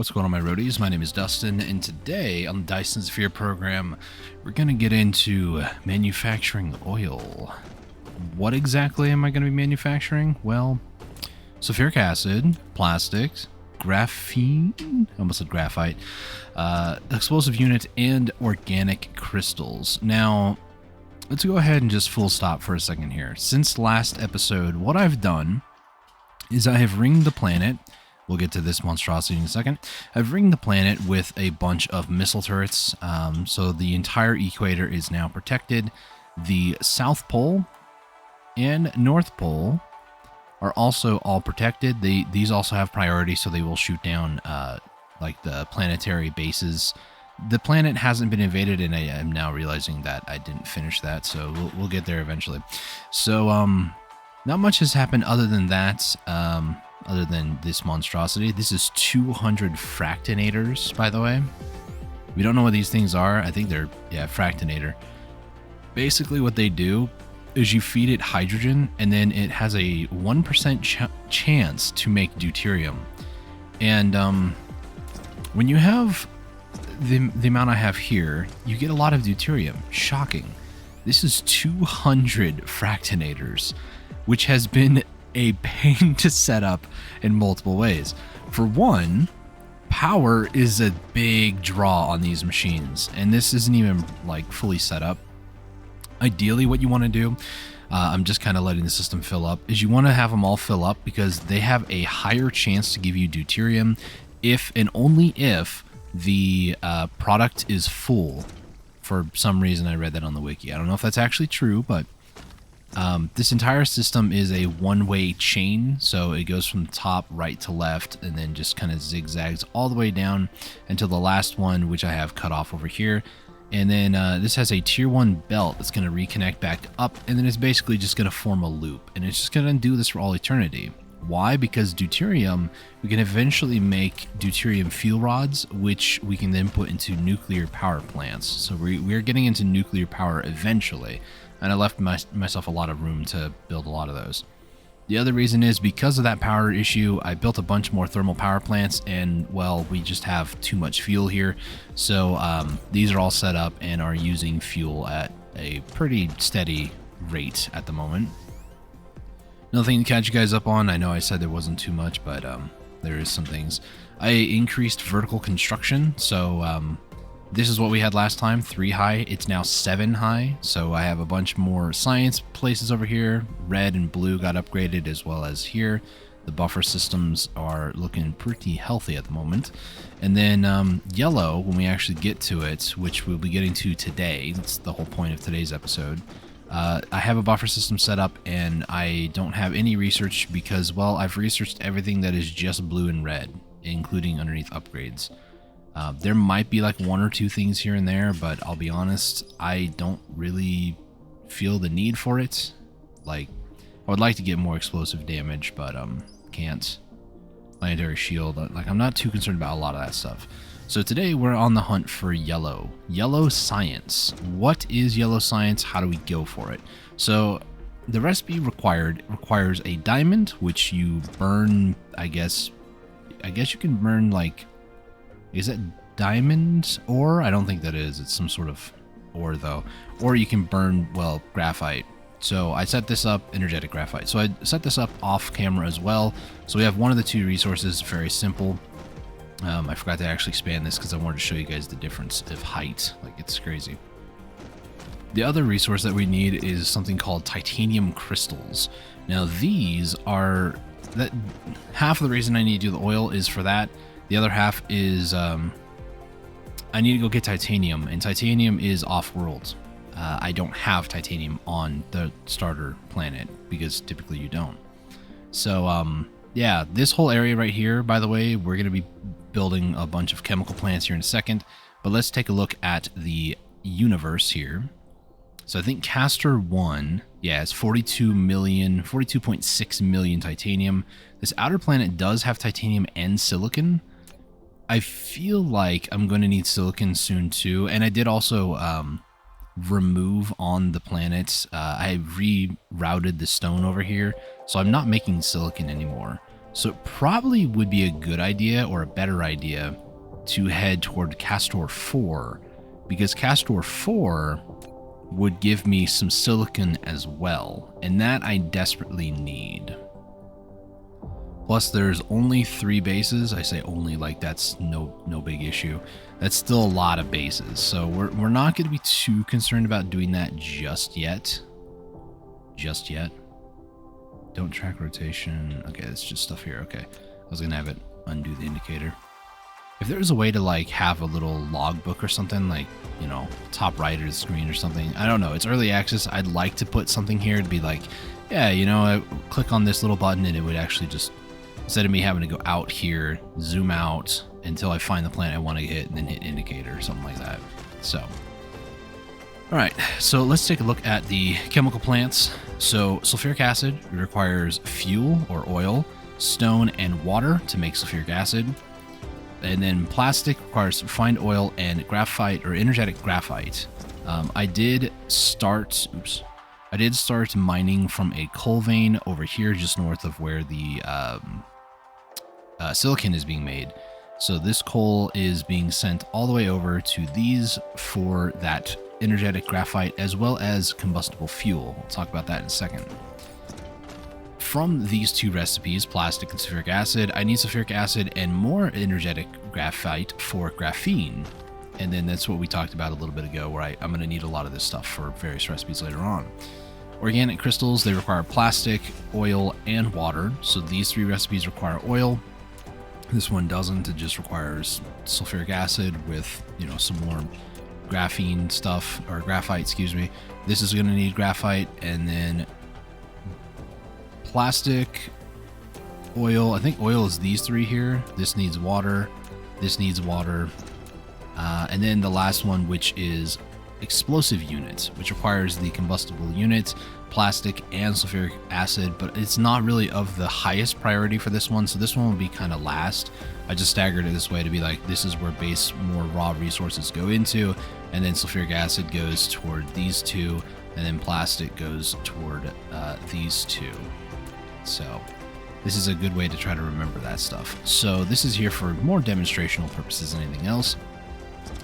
What's going on, my roadies? My name is Dustin, and today on the Dyson Sphere program, we're going to get into manufacturing oil. What exactly am I going to be manufacturing? Well, sulfuric acid, plastics, graphene, I almost said graphite, explosive unit, and organic crystals. Now, let's go ahead and just full stop for a second here. Since last episode, what I've done is I have ringed the planet. We'll get to this monstrosity in a second. I've ringed the planet with a bunch of missile turrets, so the entire equator is now protected. The South Pole and North Pole are also all protected. These also have priority, so they will shoot down like the planetary bases. The planet hasn't been invaded, and I am now realizing that I didn't finish that, so we'll get there eventually. So not much has happened other than that. Other than this monstrosity. This is 200 fractinators, by the way. We don't know what these things are. I think they're, fractinator. Basically what they do is you feed it hydrogen, and then it has a 1% chance to make deuterium. And when you have the amount I have here, you get a lot of deuterium. Shocking. This is 200 fractinators, which has been a pain to set up in multiple ways. For one, power is a big draw on these machines, and this isn't even like fully set up. Ideally, what you want to do, I'm just kind of letting the system fill up, is you want to have them all fill up because they have a higher chance to give you deuterium if and only if the product is full. For some reason, I read that on the wiki. I don't know if that's actually true, but this entire system is a one-way chain, so it goes from top right to left and then just kind of zigzags all the way down until the last one, which I have cut off over here. And then this has a tier 1 belt that's going to reconnect back up, and then it's basically just going to form a loop, and it's just going to do this for all eternity. Why? Because deuterium, we can eventually make deuterium fuel rods, which we can then put into nuclear power plants. So we're getting into nuclear power eventually. And I left myself a lot of room to build a lot of those. The other reason is because of that power issue, I built a bunch more thermal power plants, and, well, we just have too much fuel here. So these are all set up and are using fuel at a pretty steady rate at the moment. Nothing to catch you guys up on. I know I said there wasn't too much, but there is some things. I increased vertical construction, so this is what we had last time, 3 high. It's now 7 high, so I have a bunch more science places over here. Red and blue got upgraded, as well as here. The buffer systems are looking pretty healthy at the moment. And then yellow, when we actually get to it, which we'll be getting to today, that's the whole point of today's episode. I have a buffer system set up, and I don't have any research because, well, I've researched everything that is just blue and red, including underneath upgrades. There might be like 1 or 2 things here and there, but I'll be honest, I don't really feel the need for it. Like, I would like to get more explosive damage, but can't. Planetary shield, like, I'm not too concerned about a lot of that stuff. So today we're on the hunt for yellow. Yellow science. What is yellow science? How do we go for it? So the recipe requires a diamond, which you burn, I guess you can burn, like, is it diamond ore? I don't think that is. It's some sort of ore, though. Or you can burn, well, graphite. So I set this up, energetic graphite. So I set this up off camera as well. So we have one of the 2 resources, very simple. I forgot to actually expand this because I wanted to show you guys the difference of height. Like, it's crazy. The other resource that we need is something called titanium crystals. Now these are, that half of the reason I need to do the oil is for that. The other half is I need to go get titanium, and titanium is off-world. I don't have titanium on the starter planet because typically you don't. So yeah, this whole area right here, by the way, we're going to be building a bunch of chemical plants here in a second, but let's take a look at the universe here. So I think Castor 1, yeah, it's 42.6 million titanium. This outer planet does have titanium and silicon. I feel like I'm going to need silicon soon too, and I did also remove on the planet. I rerouted the stone over here, so I'm not making silicon anymore. So it probably would be a good idea or a better idea to head toward Castor 4, because Castor 4 would give me some silicon as well, and that I desperately need. Plus, there's only 3 bases. I say only like that's no big issue. That's still a lot of bases, so we're not going to be too concerned about doing that just yet. Just yet. Don't track rotation. Okay, it's just stuff here. Okay, I was gonna have it undo the indicator. If there's a way to like have a little logbook or something, like, you know, top right of the screen or something, I don't know. It's early access. I'd like to put something here to be like, yeah, you know, I click on this little button and it would actually just, instead of me having to go out here, zoom out until I find the plant I want to hit and then hit indicator or something like that. So, all right, so let's take a look at the chemical plants. So sulfuric acid requires fuel or oil, stone, and water to make sulfuric acid. And then plastic requires refined oil and graphite or energetic graphite. I did start mining from a coal vein over here just north of where the silicon is being made. So this coal is being sent all the way over to these for that energetic graphite as well as combustible fuel. We'll talk about that in a second. From these 2 recipes, plastic and sulfuric acid, I need sulfuric acid and more energetic graphite for graphene. And then that's what we talked about a little bit ago, where I'm going to need a lot of this stuff for various recipes later on. Organic crystals, they require plastic, oil, and water. So these 3 recipes require oil. This one doesn't. It just requires sulfuric acid with, you know, some more graphene stuff, or graphite, excuse me. This is going to need graphite, and then plastic, oil. I think oil is these 3 here. This needs water. This needs water. And then the last one, which is explosive units, which requires the combustible unit, plastic, and sulfuric acid, but it's not really of the highest priority for this one, so this one will be kind of last. I just staggered it this way to be like, this is where base more raw resources go into, and then sulfuric acid goes toward these 2, and then plastic goes toward these 2. So this is a good way to try to remember that stuff. So this is here for more demonstrational purposes than anything else.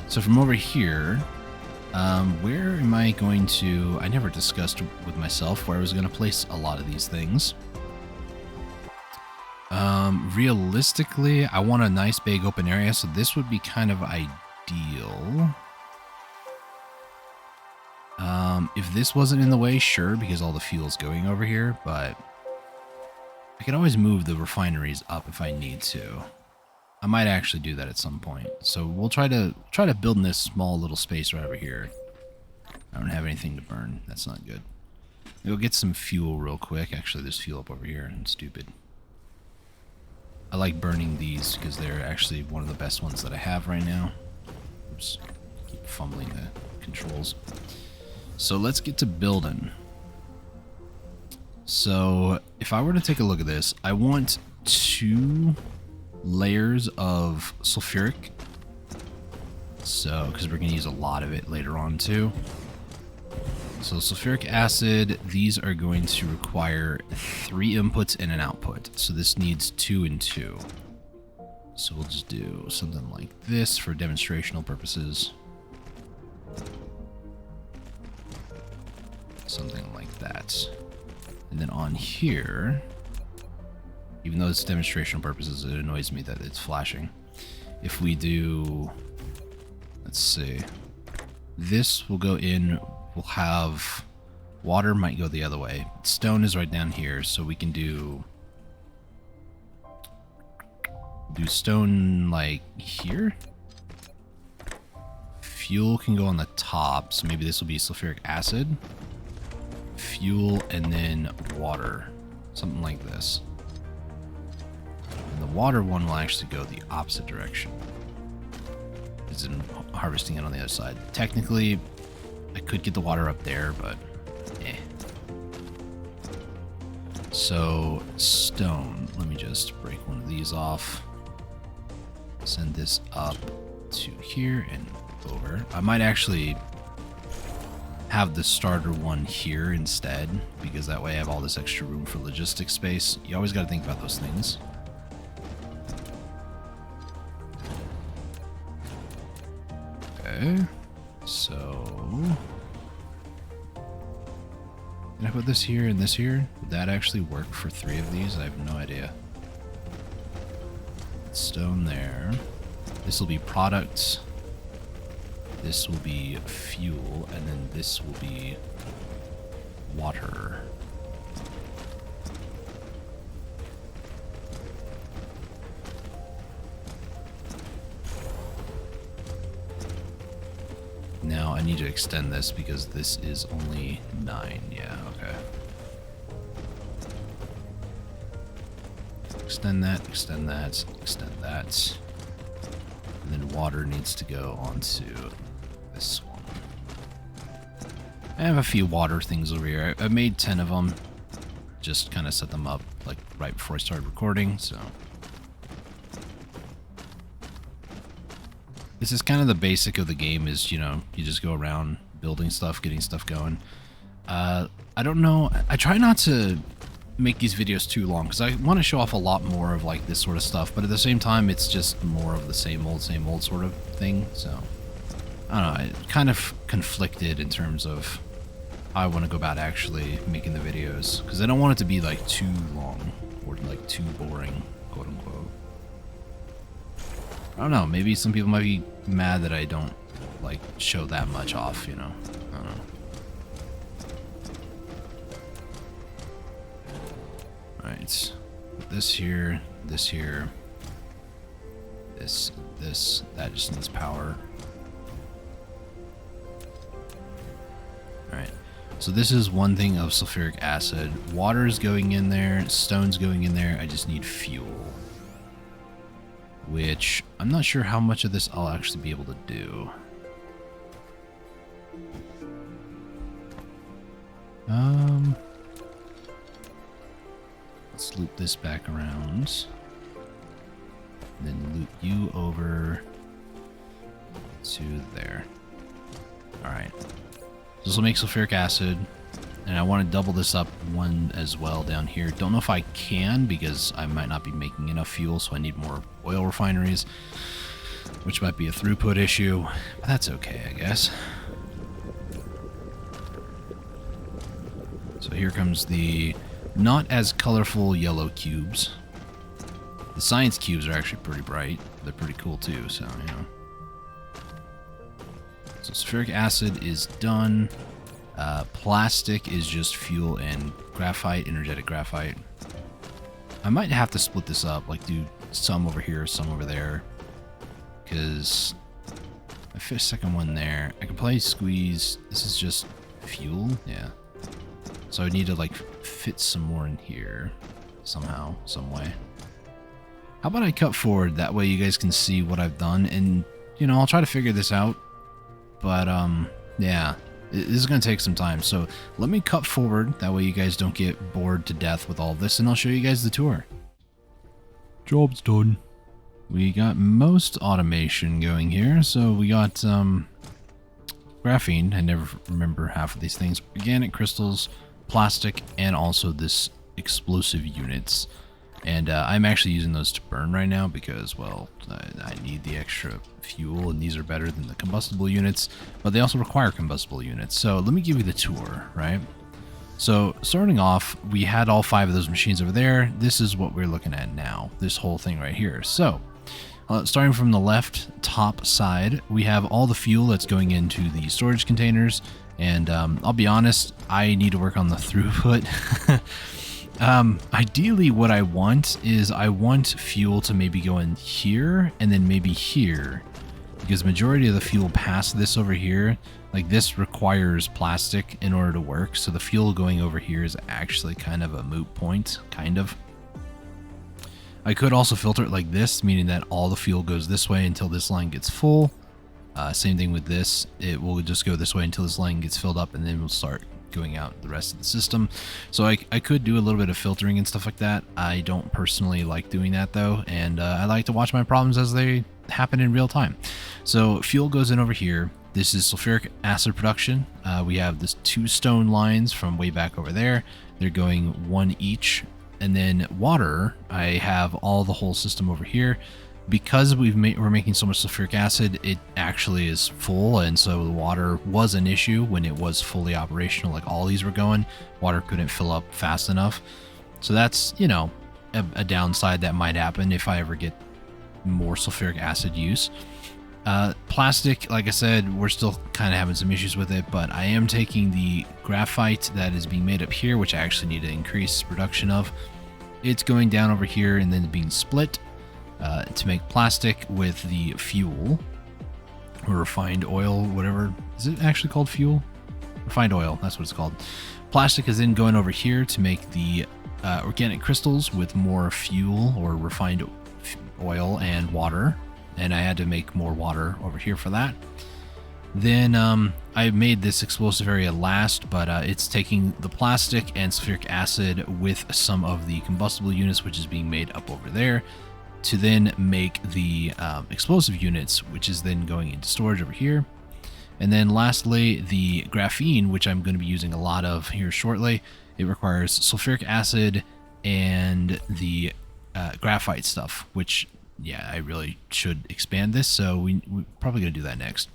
So from over here, where am I going to... I never discussed with myself where I was going to place a lot of these things. Realistically, I want a nice big open area, so this would be kind of ideal. If this wasn't in the way, sure, because all the fuel's going over here, but I could always move the refineries up if I need to. I might actually do that at some point. So we'll try to build in this small little space right over here. I don't have anything to burn. That's not good. We'll get some fuel real quick. Actually, there's fuel up over here. I'm stupid. I like burning these because they're actually one of the best ones that I have right now. Oops. Keep fumbling the controls. So let's get to building. So if I were to take a look at this, I want 2 layers of sulfuric, so because we're going to use a lot of it later on too. So sulfuric acid, these are going to require 3 inputs and an output, so this needs 2 and 2. So we'll just do something like this for demonstrational purposes, something like that. And then on here, even though it's demonstration purposes, it annoys me that it's flashing. If we do, let's see, this will go in, we'll have water might go the other way. Stone is right down here, so we can do stone like here. Fuel can go on the top, so maybe this will be sulfuric acid, fuel, and then water, something like this. And the water one will actually go the opposite direction. It's in harvesting it on the other side. Technically, I could get the water up there, but eh. So, stone. Let me just break one of these off. Send this up to here and over. I might actually have the starter one here instead, because that way I have all this extra room for logistics space. You always got to think about those things. Okay. So... can I put this here and this here? Would that actually work for 3 of these? I have no idea. Stone there. This will be products. This will be fuel. And then this will be water. Now I need to extend this because this is only 9. Yeah, okay. Extend that, extend that, extend that. And then water needs to go onto this one. I have a few water things over here. I made 10 of them. Just kind of set them up like right before I started recording, so. This is kind of the basic of the game is, you know, you just go around building stuff, getting stuff going. I don't know. I try not to make these videos too long because I want to show off a lot more of like this sort of stuff, but at the same time, it's just more of the same old sort of thing. So I don't know. It kind of conflicted in terms of how I want to go about actually making the videos because I don't want it to be like too long or like too boring, quote unquote. I don't know, maybe some people might be mad that I don't, like, show that much off, you know? I don't know. Alright. This here, this here. This, that just needs power. Alright. So this is one thing of sulfuric acid. Water's going in there, stone's going in there, I just need fuel. Which, I'm not sure how much of this I'll actually be able to do. Let's loop this back around. And then loop you over to there. Alright. This will make sulfuric acid. And I want to double this up one as well down here. Don't know if I can because I might not be making enough fuel, so I need more oil refineries, which might be a throughput issue, but that's okay, I guess. So here comes the not as colorful yellow cubes. The science cubes are actually pretty bright. They're pretty cool too, so, you know. So sulfuric acid is done. Plastic is just fuel and graphite, energetic graphite. I might have to split this up, like do some over here, some over there. Because I fit a second one there. I can probably squeeze. This is just fuel, yeah. So I need to like fit some more in here somehow, some way. How about I cut forward? That way you guys can see what I've done, and you know, I'll try to figure this out. But yeah. This is going to take some time, so let me cut forward, that way you guys don't get bored to death with all of this, and I'll show you guys the tour. Job's done. We got most automation going here, so we got graphene, I never remember half of these things, organic crystals, plastic, and also this explosive units. And I'm actually using those to burn right now because, well, I need the extra fuel, and these are better than the combustible units, but they also require combustible units. So let me give you the tour, right? So starting off, we had all 5 of those machines over there. This is what we're looking at now, this whole thing right here. So starting from the left top side, we have all the fuel that's going into the storage containers. And I'll be honest, I need to work on the throughput. Ideally what I want is I want fuel to maybe go in here and then maybe here, because majority of the fuel past this over here, like this requires plastic in order to work. So the fuel going over here is actually kind of a moot point, kind of. I could also filter it like this, meaning that all the fuel goes this way until this line gets full. Same thing with this. It will just go this way until this line gets filled up, and then we'll start going out the rest of the system. So I could do a little bit of filtering and stuff like that. I don't personally like doing that though, and I like to watch my problems as they happen in real time. So fuel goes in over here. This is sulfuric acid production. We have this 2 stone lines from way back over there. They're going 1 each. And then water, I have all the whole system over here. because we're making so much sulfuric acid, it actually is full, and so the water was an issue when it was fully operational. Like all these were going, water couldn't fill up fast enough. So that's, you know, a downside that might happen if I ever get more sulfuric acid use. Plastic, like I said, we're still kind of having some issues with it, but I am taking the graphite that is being made up here, which I actually need to increase production of. It's going down over here and then being split to make plastic with the fuel or refined oil, whatever. Is it actually called fuel? Refined oil, that's what it's called. Plastic is then going over here to make the organic crystals with more fuel or refined oil and water. And I had to make more water over here for that. Then I made this explosive area last, but it's taking the plastic and sulfuric acid with some of the combustible units, which is being made up over there, to then make the explosive units, which is then going into storage over here. And then lastly, the graphene, which I'm going to be using a lot of here shortly. It requires sulfuric acid and the graphite stuff, which, yeah, I really should expand this. So we're probably going to do that next.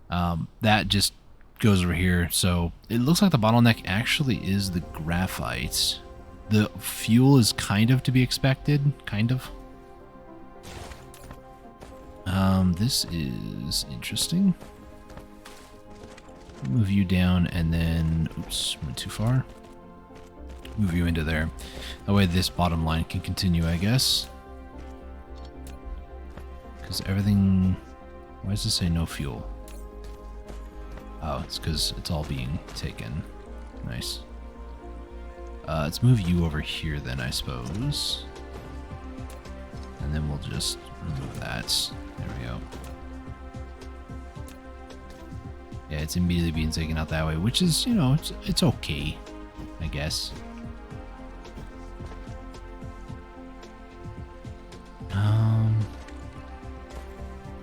That just goes over here. So it looks like the bottleneck actually is the graphite. The fuel is kind of to be expected, kind of. This is interesting. Move you down and then, oops, went too far. Move you into there. That way this bottom line can continue, I guess. Because everything, why does it say no fuel? Oh, it's because it's all being taken. Nice. Let's move you over here then, I suppose. And then we'll just remove that. There we go. Yeah, it's immediately being taken out that way, which is, you know, it's okay, I guess.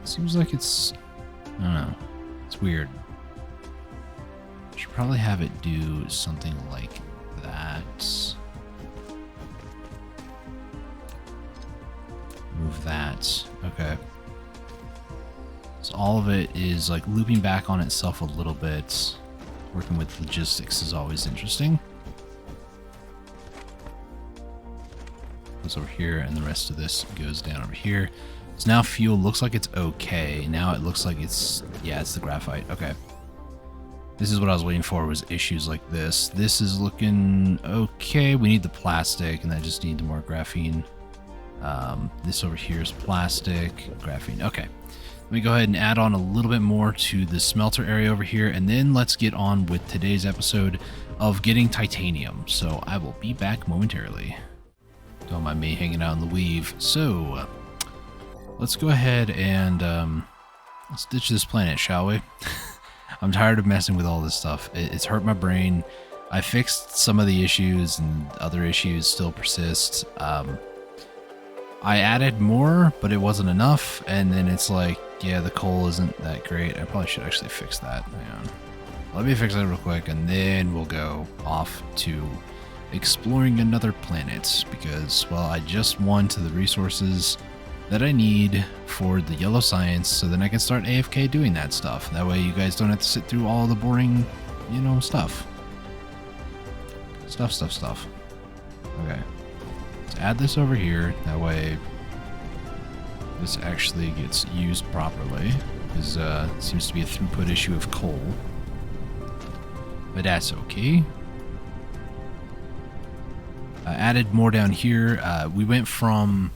Seems like it's, I don't know, it's weird. Should probably have it do something like that. Move that. Okay. So all of it is like looping back on itself a little bit. Working with logistics is always interesting. Goes over here, and the rest of this goes down over here. So now fuel looks like it's okay. Now it looks like it's, yeah, it's the graphite. Okay. This is what I was waiting for, was issues like this. This is looking okay. We need the plastic, and I just need more graphene. This over here is plastic, graphene. Okay. Let me go ahead and add on a little bit more to the smelter area over here, and then let's get on with today's episode of getting titanium. So I will be back momentarily. Don't mind me hanging out in the weave. So let's go ahead and let's ditch this planet, shall we? I'm tired of messing with all this stuff. It's hurt my brain. I fixed some of the issues, and other issues still persist. I added more, but it wasn't enough, and then it's like, yeah, the coal isn't that great. I probably should actually fix that. Hang on. Let me fix that real quick, and then we'll go off to exploring another planet, because, well, I just won to the resources that I need for the yellow science, so then I can start AFK doing that stuff. That way you guys don't have to sit through all the boring, you know, stuff. Stuff. Okay. Let's add this over here. That way this actually gets used properly, because it seems to be a throughput issue of coal. But that's okay. I added more down here. We went from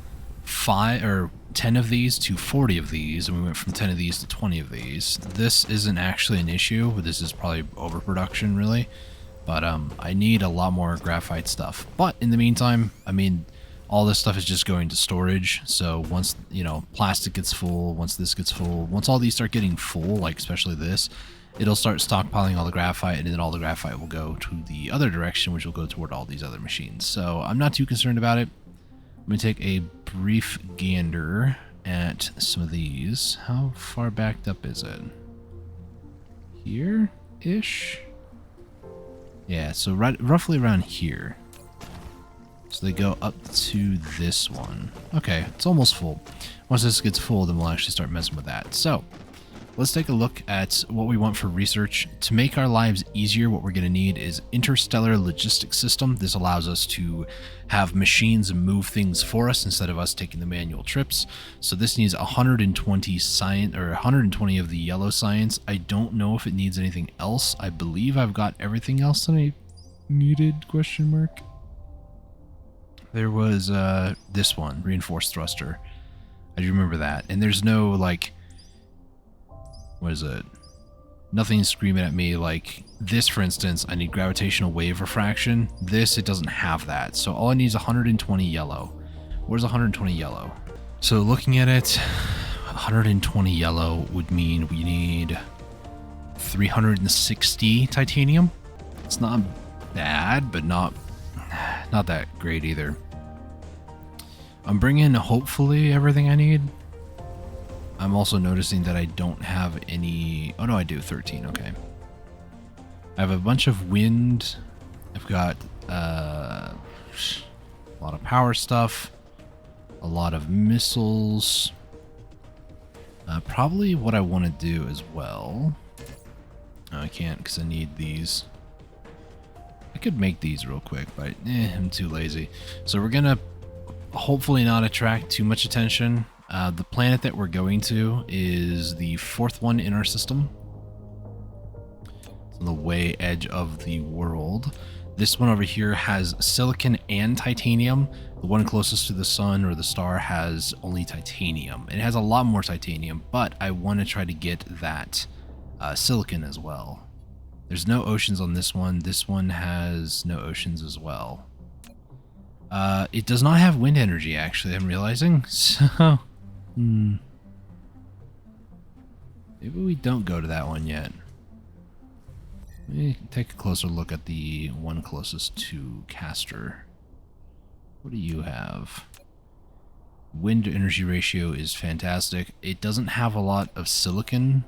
5 or 10 of these to 40 of these, and we went from 10 of these to 20 of these. This isn't actually an issue, but this is probably overproduction, really. But I need a lot more graphite stuff. But in the meantime, I mean, all this stuff is just going to storage. So once, you know, plastic gets full, once this gets full, once all these start getting full, like especially this, it'll start stockpiling all the graphite, and then all the graphite will go to the other direction, which will go toward all these other machines. So I'm not too concerned about it. I'm going to take a brief gander at some of these. How far backed up is it? Here-ish? Yeah, so roughly around here. So they go up to this one. Okay, it's almost full. Once this gets full, then we'll actually start messing with that. So let's take a look at what we want for research. To make our lives easier, what we're going to need is interstellar logistics system. This allows us to have machines move things for us instead of us taking the manual trips. So this needs 120 science, or 120 of the yellow science. I don't know if it needs anything else. I believe I've got everything else that I needed, question mark. There was this one, reinforced thruster. I do remember that. And there's no, like, what is it? Nothing screaming at me like this, for instance. I need gravitational wave refraction. This, it doesn't have that. So all I need is 120 yellow. Where's 120 yellow? So looking at it, 120 yellow would mean we need 360 titanium. It's not bad, but not that great either. I'm bringing hopefully everything I need. I'm also noticing that I don't have any... Oh no, I do. 13. Okay. I have a bunch of wind. I've got a lot of power stuff. A lot of missiles. Probably what I want to do as well... No, I can't because I need these. I could make these real quick, but I'm too lazy. So we're going to hopefully not attract too much attention. The planet that we're going to is the fourth one in our system. It's on the way edge of the world. This one over here has silicon and titanium. The one closest to the sun or the star has only titanium. It has a lot more titanium, but I want to try to get that silicon as well. There's no oceans on this one. This one has no oceans as well. It does not have wind energy, actually, I'm realizing. So, maybe we don't go to that one yet. Let me take a closer look at the one closest to Castor. What do you have? Wind energy ratio is fantastic. It doesn't have a lot of silicon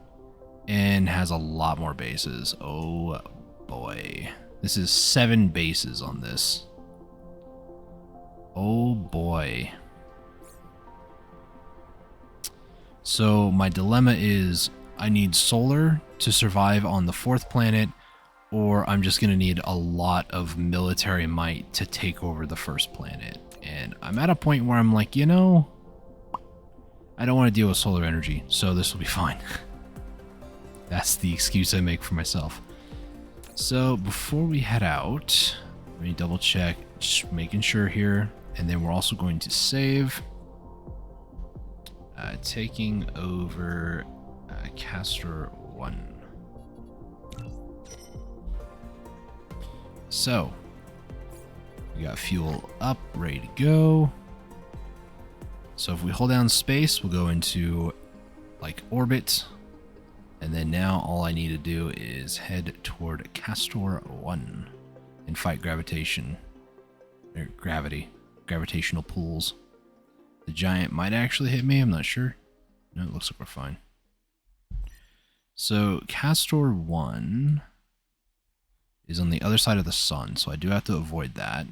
and has a lot more bases. Oh boy. This is 7 bases on this. Oh boy. So my dilemma is I need solar to survive on the 4th planet, or I'm just going to need a lot of military might to take over the 1st planet. And I'm at a point where I'm like, you know, I don't want to deal with solar energy, so this will be fine. That's the excuse I make for myself. So before we head out, let me double check, just making sure here. And then we're also going to save. Taking over Castor 1. So, we got fuel up, ready to go. So if we hold down space, we'll go into like orbit. And then now all I need to do is head toward Castor 1 and fight gravitation. Or gravity. Gravitational pulls. The giant might actually hit me, I'm not sure. No, it looks like we're fine. So Castor 1 is on the other side of the sun, so I do have to avoid that.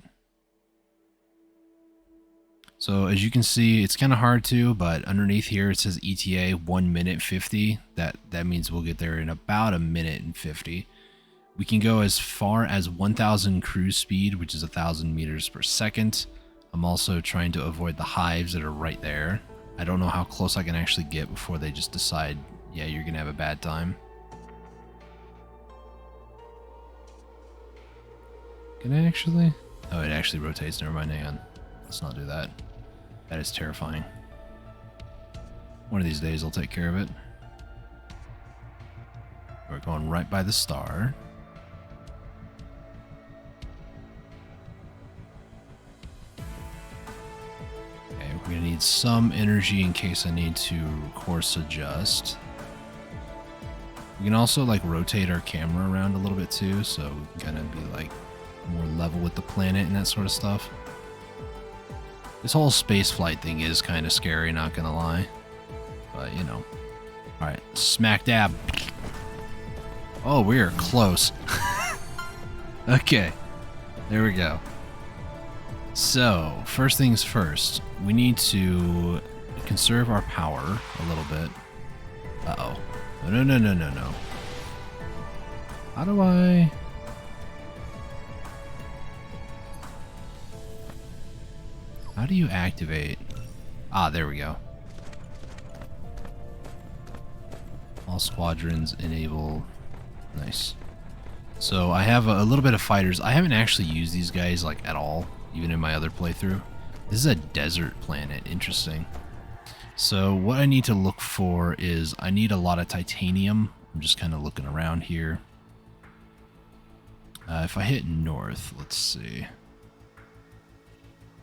So as you can see, it's kind of hard to, but underneath here it says ETA 1 minute 50. That means we'll get there in about 1 minute and 50. We can go as far as 1,000 cruise speed, which is 1,000 meters per second. I'm also trying to avoid the hives that are right there. I don't know how close I can actually get before they just decide, yeah, you're going to have a bad time. Can I actually? Oh, it actually rotates. Never mind, hang on. Let's not do that. That is terrifying. One of these days I'll take care of it. We're going right by the star. We're going to need some energy in case I need to course adjust. We can also like rotate our camera around a little bit too, so we can kind of be like more level with the planet and that sort of stuff. This whole space flight thing is kind of scary, not gonna lie. But you know. Alright, smack dab. Oh, we are close. Okay. There we go. So, first things first, we need to conserve our power a little bit. Uh-oh. No, no, no, no, no. How do I... How do you activate? Ah, there we go. All squadrons enable. Nice. So I have a little bit of fighters. I haven't actually used these guys like at all, even in my other playthrough. This is a desert planet. Interesting. So what I need to look for is I need a lot of titanium. I'm just kind of looking around here. If I hit north, let's see.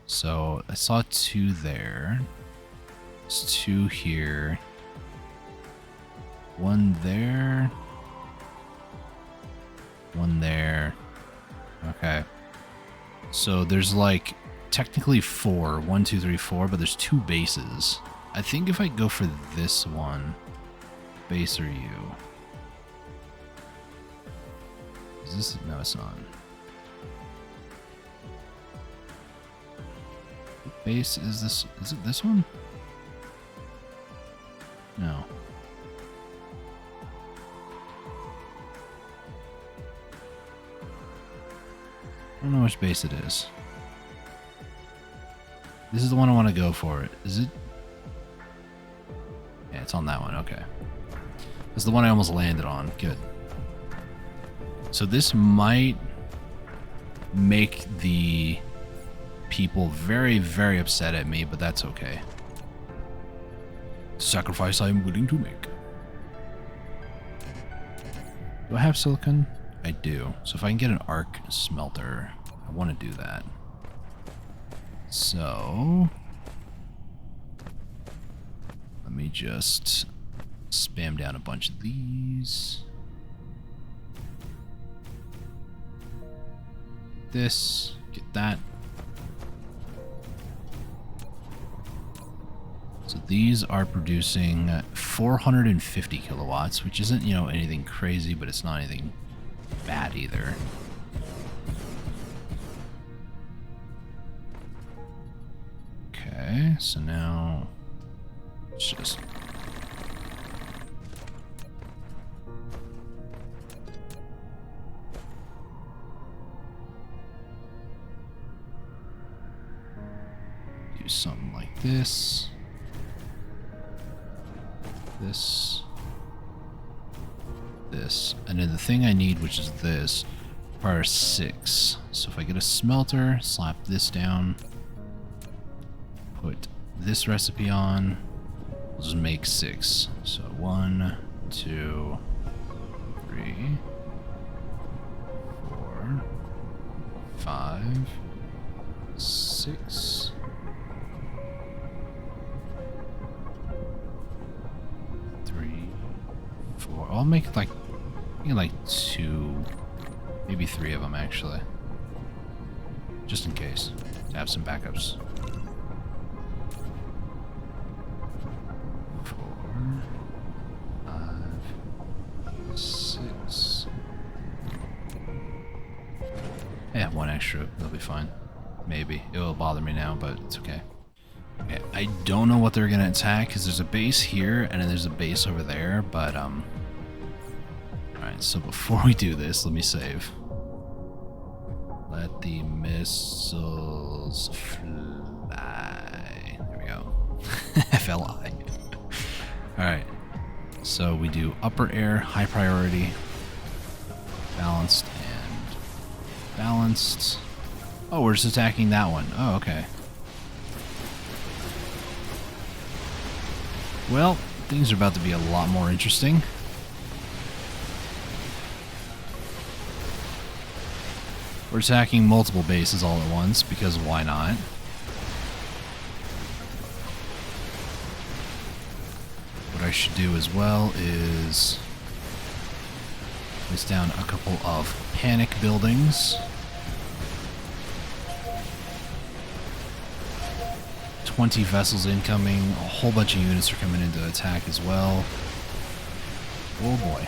So I saw 2 there. There's 2 here. 1 there. 1 there. Okay. So there's like technically 4. 1, 2, 3, 4, but there's 2 bases. I think if I go for this one, base or you. Is this? No, it's not. What base is this? Is it this one? No. I don't know which base it is. This is the one I want to go for. Is it? Yeah, it's on that one. Okay. This is the one I almost landed on. Good. So this might make the people very, very upset at me, but that's okay. Sacrifice I'm willing to make. Do I have silicon? I do. So if I can get an arc smelter, I want to do that. So let me just spam down a bunch of these. This, get that. So these are producing 450 kilowatts, which isn't, you know, anything crazy, but it's not anything bad either. Okay, so now let's just do something like this. This, and then the thing I need, which is this, requires 6. So if I get a smelter, slap this down, put this recipe on, we'll just make 6. So 1, 2, 3, 4, 5, 6. 3, 4. I'll make like 2, maybe 3 of them actually, just in case to have some backups. 4, 5, 6. I have 1 extra. They'll be fine. Maybe it will bother me now, but it's okay. Okay, I don't know what they're gonna attack because there's a base here and then there's a base over there, but alright, so before we do this, let me save. Let the missiles fly. There we go. FLI. Alright. So we do upper air, high priority, balanced, and balanced. Oh, we're just attacking that one. Oh, okay. Well, things are about to be a lot more interesting. We're attacking multiple bases all at once, because why not? What I should do as well is place down a couple of panic buildings. 20 vessels incoming, a whole bunch of units are coming in to attack as well. Oh boy.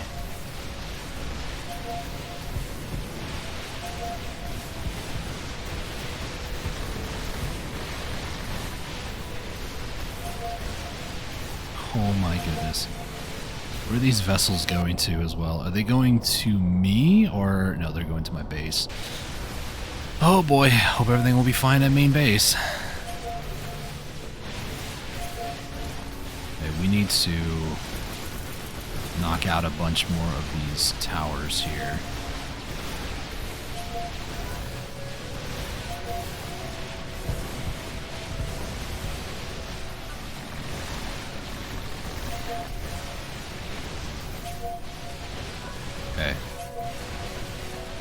Oh my goodness. Where are these vessels going to as well? Are they going to me or... No, they're going to my base. Oh boy, hope everything will be fine at main base. Okay, we need to knock out a bunch more of these towers here. Okay.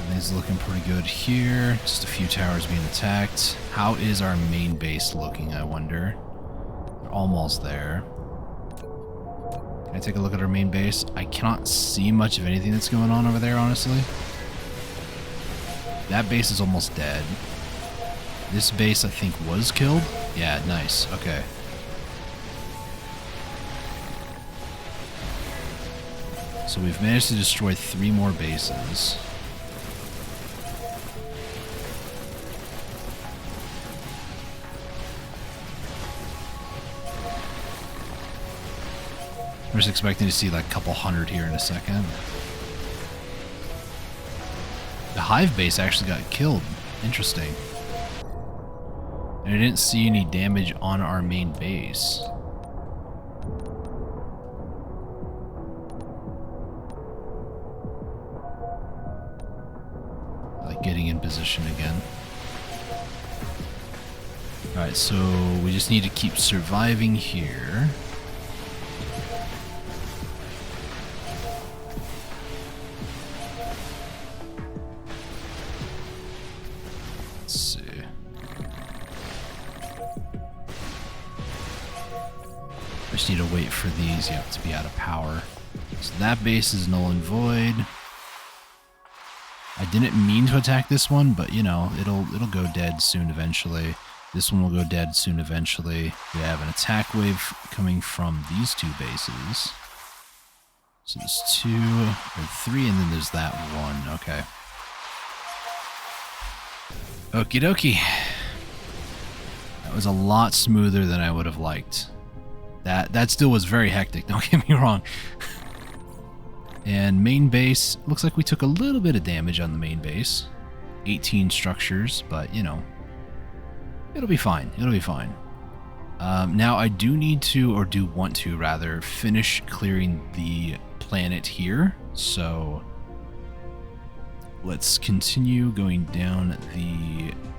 Everything's looking pretty good here. Just a few towers being attacked. How is our main base looking, I wonder? We're almost there. Can I take a look at our main base? I cannot see much of anything that's going on over there, honestly. That base is almost dead. This base, I think, was killed. Yeah, nice. Okay. So we've managed to destroy 3 more bases. I'm just expecting to see like a couple hundred here in a second. The hive base actually got killed. Interesting. And I didn't see any damage on our main base. Like getting in position again. Alright, so we just need to keep surviving here. Let's see. I just need to wait for these, to be out of power. So that base is null and void. I didn't mean to attack this one, but you know, it'll go dead soon eventually. This one will go dead soon eventually. We have an attack wave coming from these 2 bases. So there's 2 or 3, and then there's that one. Okay. Okie dokie. That was a lot smoother than I would have liked. That still was very hectic, don't get me wrong. And main base, looks like we took a little bit of damage on the main base. 18 structures, but you know, it'll be fine. It'll be fine. Now I do need to, or do want to rather, finish clearing the planet here. So let's continue going down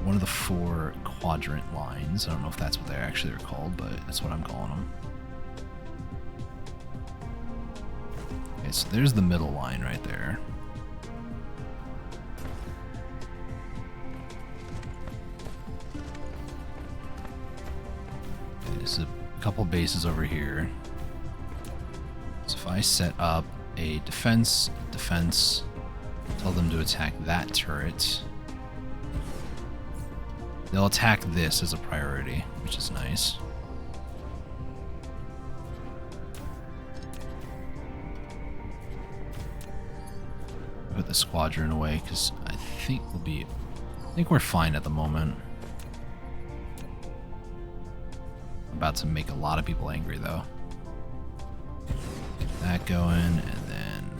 one of the 4 quadrant lines. I don't know if that's what they're actually called, but that's what I'm calling them. Okay, so there's the middle line right there. Okay, there's a couple bases over here. So if I set up a defense, tell them to attack that turret. They'll attack this as a priority, which is nice. Put the squadron away because I think we're fine at the moment. I'm about to make a lot of people angry though. Get that going, and then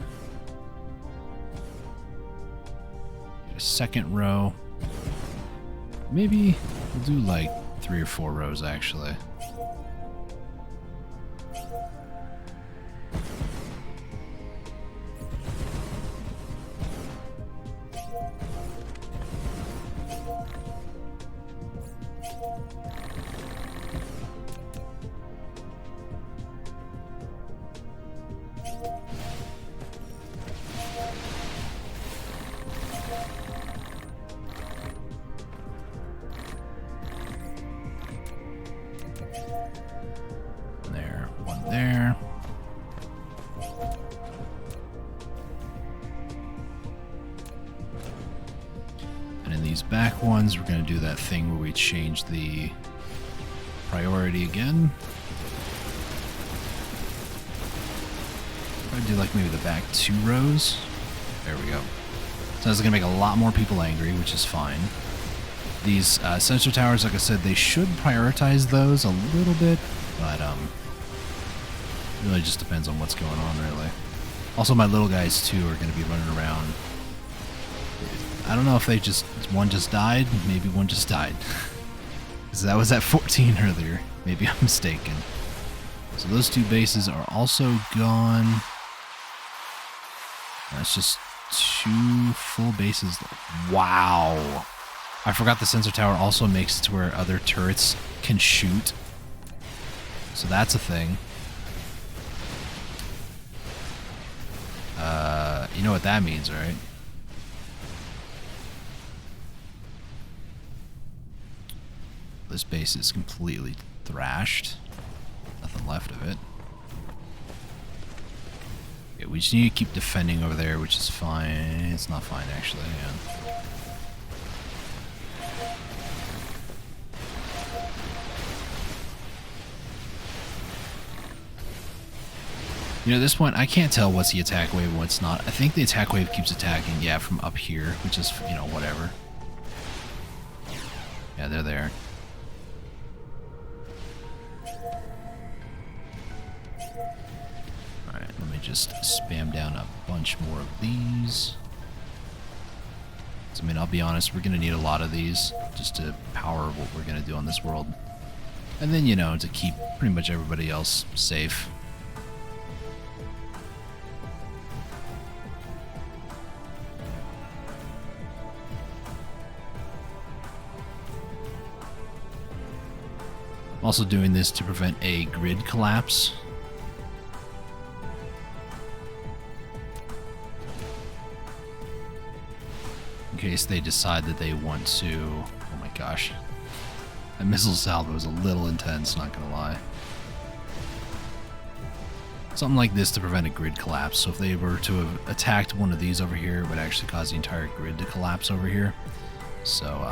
get a second row. Maybe we'll do like 3 or 4 rows actually. There, one there. And in these back ones, we're going to do that thing where we change the priority again. I'd do like maybe the back 2 rows. There we go. So that's going to make a lot more people angry, which is fine. These sensor towers, like I said, they should prioritize those a little bit, but Really just depends on what's going on, really. Also, my little guys, too, are going to be running around. I don't know if one just died. Maybe one just died. Because that was at 14 earlier. Maybe I'm mistaken. So those 2 bases are also gone. That's just 2 full bases. Wow. I forgot the sensor tower also makes it to where other turrets can shoot. So that's a thing. You know what that means, right? This base is completely thrashed. Nothing left of it. Okay, we just need to keep defending over there, which is fine. It's not fine, actually, yeah. You know, at this point, I can't tell what's the attack wave and what's not. I think the attack wave keeps attacking, yeah, from up here, which is, you know, whatever. Yeah, they're there. Alright, let me just spam down a bunch more of these. So, I mean, I'll be honest, we're going to need a lot of these just to power what we're going to do on this world. And then, you know, to keep pretty much everybody else safe. I'm also doing this to prevent a grid collapse. In case they decide that they want to... Oh my gosh. That missile salvo was a little intense, not gonna lie. Something like this to prevent a grid collapse. So if they were to have attacked one of these over here, it would actually cause the entire grid to collapse over here. So,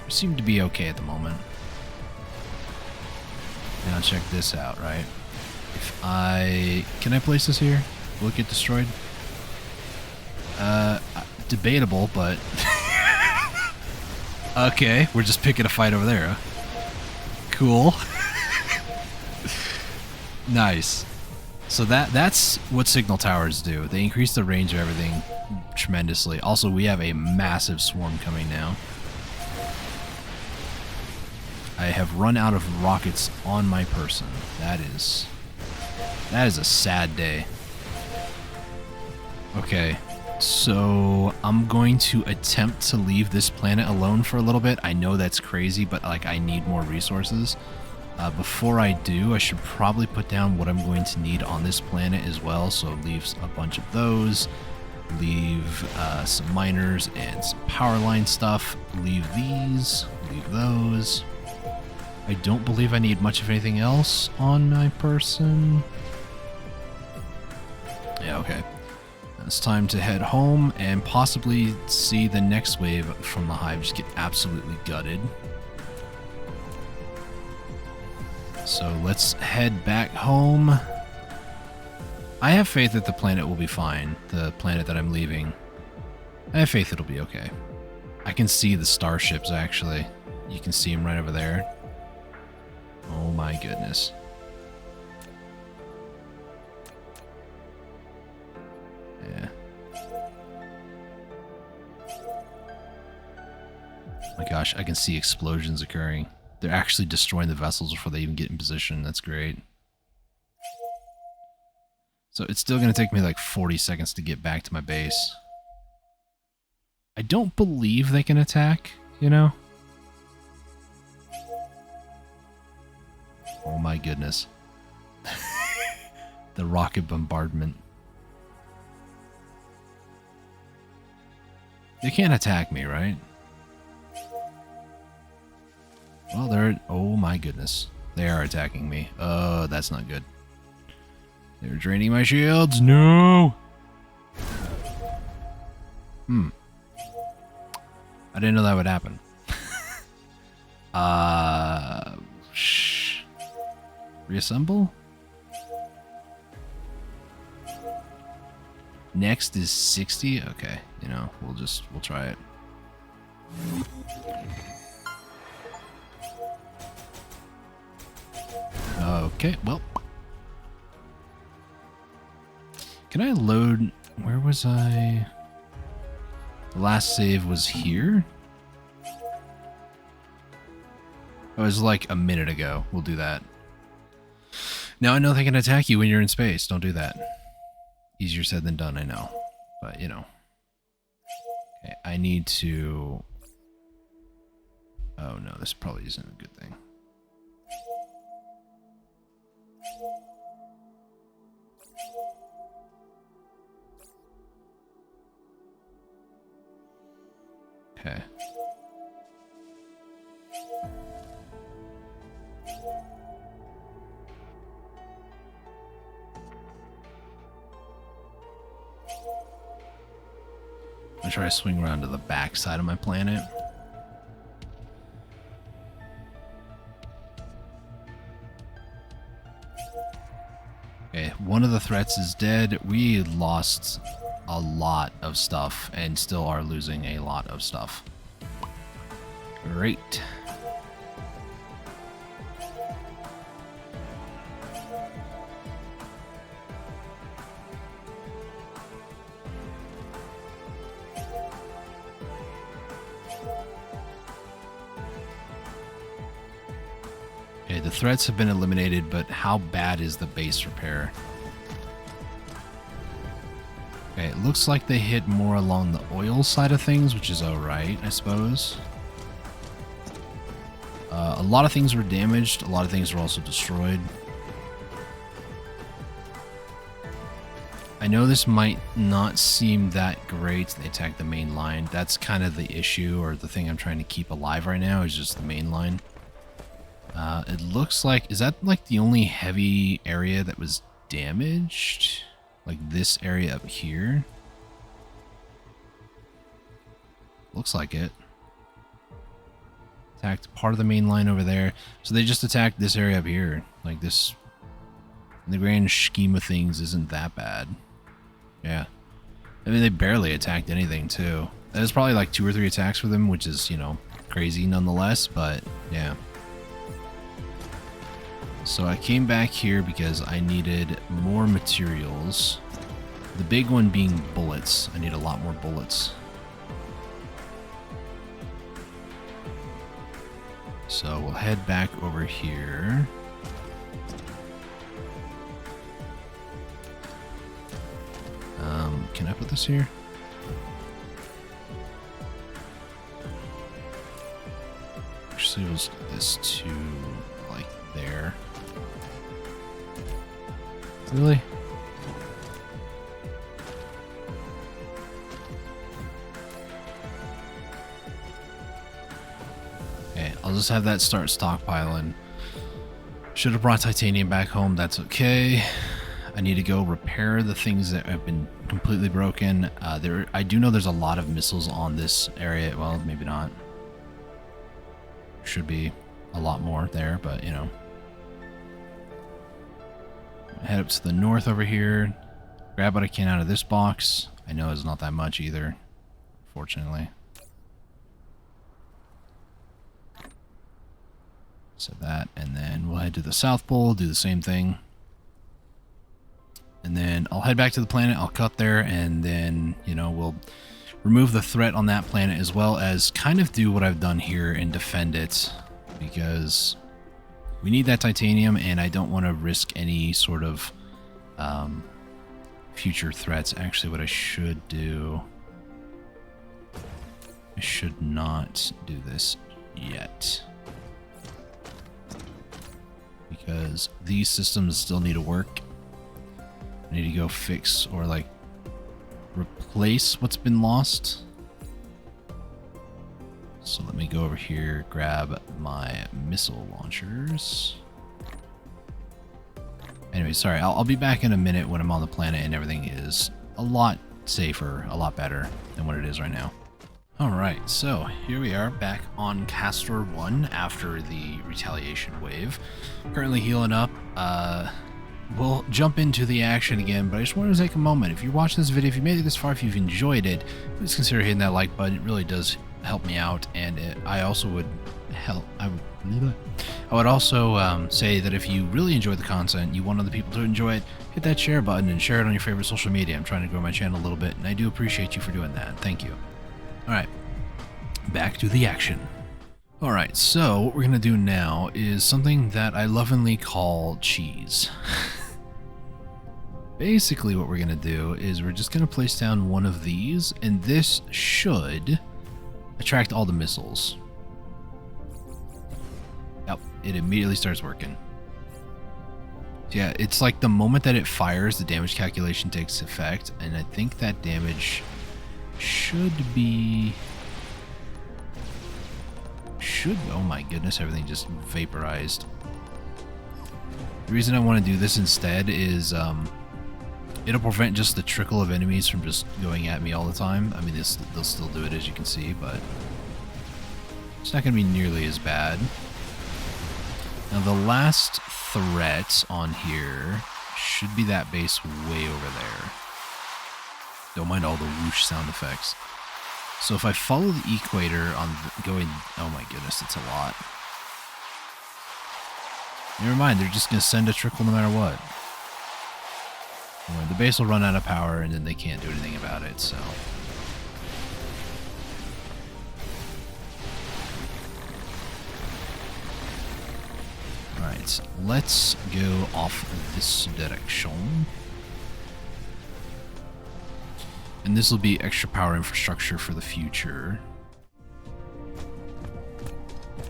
we seem to be okay at the moment. Now check this out, right? If I... Can I place this here? Will it get destroyed? Debatable, but... Okay, we're just picking a fight over there, huh? Cool. Nice. So that's what signal towers do. They increase the range of everything tremendously. Also, we have a massive swarm coming now. I have run out of rockets on my person. That is a sad day. Okay, so I'm going to attempt to leave this planet alone for a little bit. I know that's crazy, but like I need more resources. Before I do, I should probably put down what I'm going to need on this planet as well. So leave a bunch of those. Leave some miners and some power line stuff. Leave these. Leave those. I don't believe I need much of anything else on my person. Yeah, okay. It's time to head home and possibly see the next wave from the hive just get absolutely gutted. So let's head back home. I have faith that the planet will be fine, the planet that I'm leaving. I have faith it'll be okay. I can see the starships, actually. You can see them right over there. Oh my goodness. Yeah. Oh my gosh, I can see explosions occurring. They're actually destroying the vessels before they even get in position. That's great. So it's still going to take me like 40 seconds to get back to my base. I don't believe they can attack, you know? Oh my goodness. The rocket bombardment. They can't attack me, right? Well, they're... Oh my goodness. They are attacking me. Oh, that's not good. They're draining my shields. No! I didn't know that would happen. Reassemble? Next is 60? Okay, you know, we'll try it. Okay, well. Can I load? Where was I? The last save was here. It was like a minute ago. We'll do that. Now I know they can attack you when you're in space. Don't do that. Easier said than done, I know. But, you know. Okay, I need to... Oh no, this probably isn't a good thing. Okay. I'll try to swing around to the back side of my planet. Okay, one of the threats is dead. We lost a lot of stuff and still are losing a lot of stuff. Great. Okay, the threats have been eliminated, but how bad is the base repair? Okay, it looks like they hit more along the oil side of things, which is alright, I suppose. A lot of things were damaged, a lot of things were also destroyed. I know this might not seem that great. They attacked the main line. That's kind of the issue, or the thing I'm trying to keep alive right now is just the main line. It looks like, is that like the only heavy area that was damaged? Like this area up here? Looks like it. Attacked part of the main line over there. So they just attacked this area up here. Like this, in the grand scheme of things, isn't that bad. Yeah. I mean, they barely attacked anything too. There's probably like 2 or 3 attacks for them, which is, you know, crazy nonetheless, but yeah. So I came back here because I needed more materials. The big one being bullets. I need a lot more bullets. So we'll head back over here. Can I put this here? Actually, we'll set this to like there. Really? Okay, I'll just have that start stockpiling. Should have brought titanium back home, that's okay. I need to go repair the things that have been completely broken. I do know there's a lot of missiles on this area. Well, maybe not. Should be a lot more there, but you know. Head up to the north over here. Grab what I can out of this box. I know it's not that much either, fortunately. So that, and then we'll head to the South Pole, do the same thing. And then I'll head back to the planet, I'll cut there, and then, you know, we'll remove the threat on that planet as well as kind of do what I've done here and defend it. Because we need that titanium, and I don't want to risk any sort of future threats. Actually, what I should do... I should not do this yet. Because these systems still need to work. I need to go fix or like replace what's been lost. So let me go over here, grab my missile launchers. Anyway, sorry, I'll be back in a minute when I'm on the planet and everything is a lot safer, a lot better than what it is right now. Alright, so here we are back on Castor 1 after the retaliation wave. Currently healing up. We'll jump into the action again, but I just wanted to take a moment. If you're watching this video, if you made it this far, if you've enjoyed it, please consider hitting that like button. It really does help me out, and I also would I would also say that if you really enjoy the content, you want other people to enjoy it, hit that share button and share it on your favorite social media. I'm trying to grow my channel a little bit, and I do appreciate you for doing that. Thank you. All right, back to the action. All right, so what we're going to do now is something that I lovingly call cheese. Basically, what we're going to do is we're just going to place down one of these, and this should attract all the missiles. Yep, it immediately starts working. Yeah, it's like the moment that it fires, the damage calculation takes effect, and I think that damage should be... oh my goodness, everything just vaporized. The reason I want to do this instead is it'll prevent just the trickle of enemies from just going at me all the time. I mean, they'll still do it, as you can see, but it's not going to be nearly as bad. Now, the last threat on here should be that base way over there. Don't mind all the whoosh sound effects. So if I follow the equator on going... oh my goodness, it's a lot. Never mind, they're just going to send a trickle no matter what. The base will run out of power and then they can't do anything about it, so... Alright, let's go off this direction. And this will be extra power infrastructure for the future.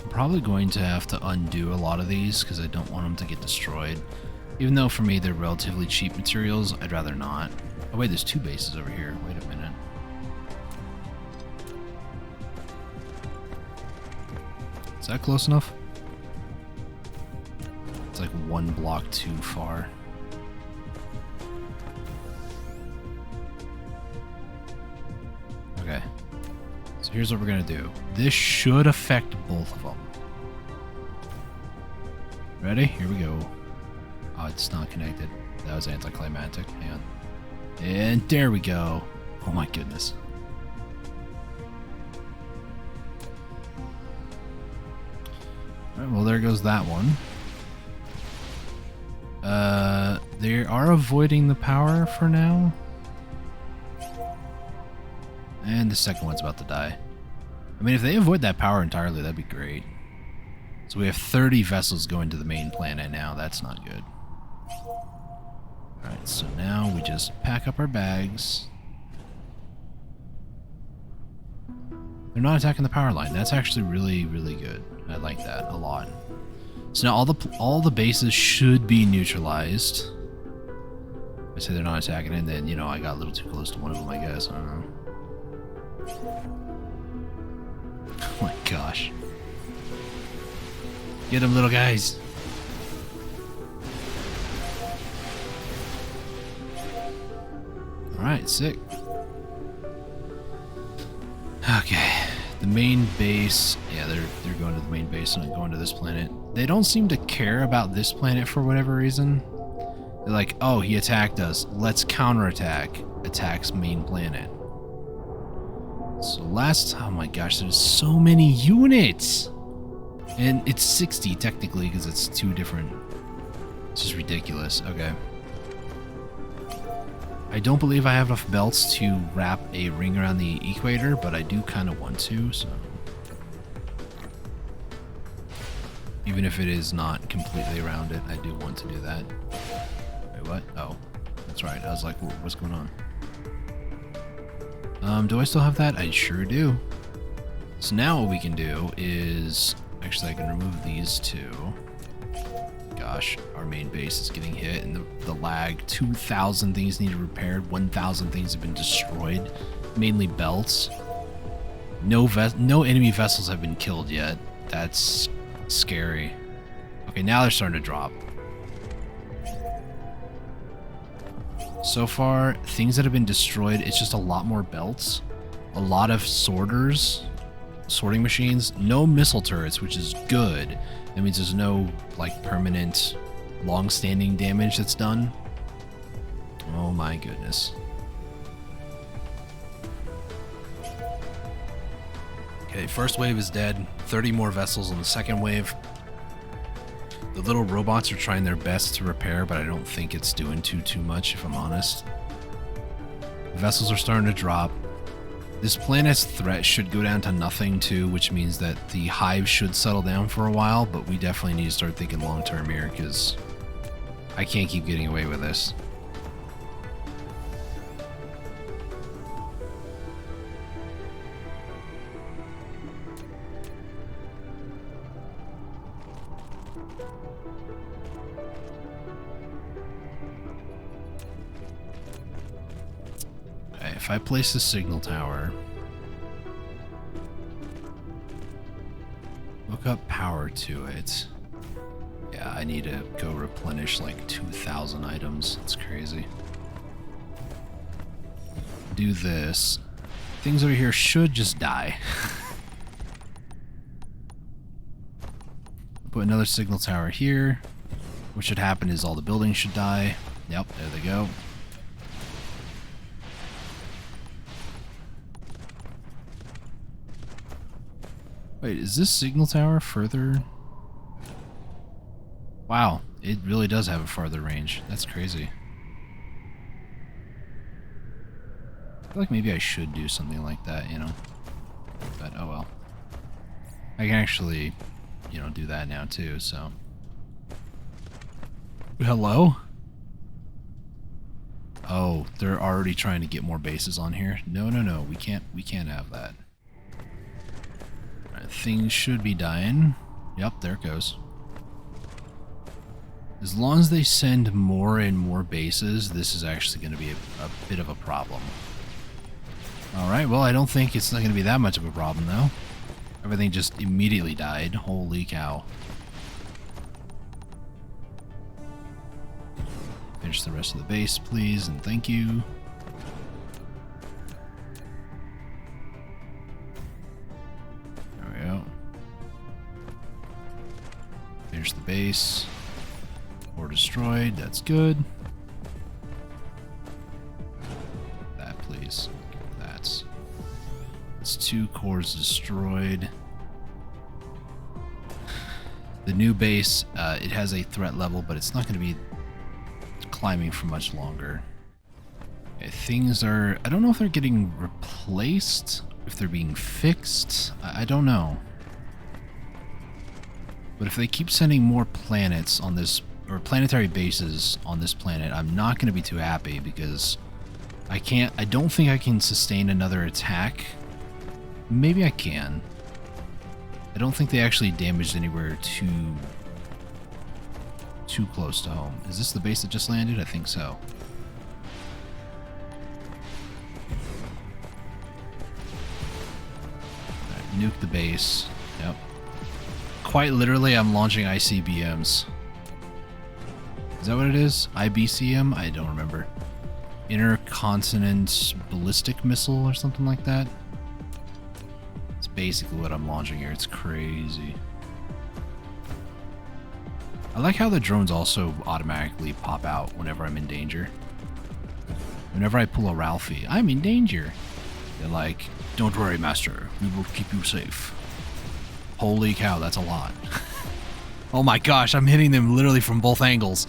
I'm probably going to have to undo a lot of these because I don't want them to get destroyed. Even though for me they're relatively cheap materials, I'd rather not. Oh wait, there's two bases over here. Wait a minute. Is that close enough? It's like one block too far. Okay, so here's what we're gonna do. This should affect both of them. Ready? Here we go. Oh, it's not connected. That was anticlimactic. Hang on. And there we go. Oh my goodness. Alright, well there goes that one. They are avoiding the power for now. And the second one's about to die. I mean, if they avoid that power entirely, that'd be great. So we have 30 vessels going to the main planet now. That's not good. Alright, so now we just pack up our bags. They're not attacking the power line. That's actually really, really good. I like that a lot. So now all the bases should be neutralized. I say they're not attacking it, and then, you know, I got a little too close to one of them, I guess. I don't know. Oh my gosh. Get them, little guys. Alright, sick. Okay. The main base. Yeah, they're going to the main base and not going to this planet. They don't seem to care about this planet for whatever reason. They're like, oh, he attacked us. Let's counterattack. Attacks main planet. So oh my gosh, there's so many units! And it's 60 technically because it's two different. This is ridiculous. Okay. I don't believe I have enough belts to wrap a ring around the equator, but I do kind of want to, so. Even if it is not completely around it, I do want to do that. Wait, what? Oh, that's right. I was like, what's going on? Do I still have that? I sure do. So now what we can do is... Actually, I can remove these two. Gosh, our main base is getting hit, and the lag. 2,000 things needed repaired. 1,000 things have been destroyed. Mainly belts. No enemy vessels have been killed yet. That's scary. Okay, now they're starting to drop. So far, things that have been destroyed, it's just a lot more belts. A lot of sorters. Sorting machines. No missile turrets, which is good. That means there's no, like, permanent, long-standing damage that's done. Oh my goodness. Okay, first wave is dead. 30 more vessels on the second wave. The little robots are trying their best to repair, but I don't think it's doing too much, if I'm honest. Vessels are starting to drop. This planet's threat should go down to nothing too, which means that the hive should settle down for a while, but we definitely need to start thinking long term here, because I can't keep getting away with this. If I place a signal tower, hook up power to it. Yeah, I need to go replenish like 2,000 items. That's crazy. Do this. Things over here should just die. Put another signal tower here. What should happen is all the buildings should die. Yep, there they go. Wait, is this signal tower further? Wow, it really does have a farther range. That's crazy. I feel like maybe I should do something like that, you know? But, oh well. I can actually, you know, do that now too, so. Hello? Oh, they're already trying to get more bases on here. No, we can't have that. Things should be dying. Yep, there it goes. As long as they send more and more bases, this is actually going to be a bit of a problem. Alright, well, I don't think it's not going to be that much of a problem, though. Everything just immediately died. Holy cow. Finish the rest of the base, please, and thank you. Finish the base. Or destroyed. That's good. That, please. That's 2 cores destroyed. The new base, it has a threat level, but it's not going to be climbing for much longer. Okay, things are... I don't know if they're getting replaced, if they're being fixed. I don't know. But if they keep sending more planets on this, or planetary bases on this planet, I'm not going to be too happy, because I don't think I can sustain another attack. Maybe I can. I don't think they actually damaged anywhere too close to home. Is this the base that just landed? I think so. Right, nuke the base. Yep. Quite literally, I'm launching ICBMs. Is that what it is? IBCM? I don't remember. Intercontinent ballistic missile or something like that. It's basically what I'm launching here. It's crazy. I like how the drones also automatically pop out whenever I'm in danger. Whenever I pull a Ralphie, I'm in danger. They're like, don't worry, master. We will keep you safe. Holy cow, that's a lot. Oh my gosh, I'm hitting them literally from both angles.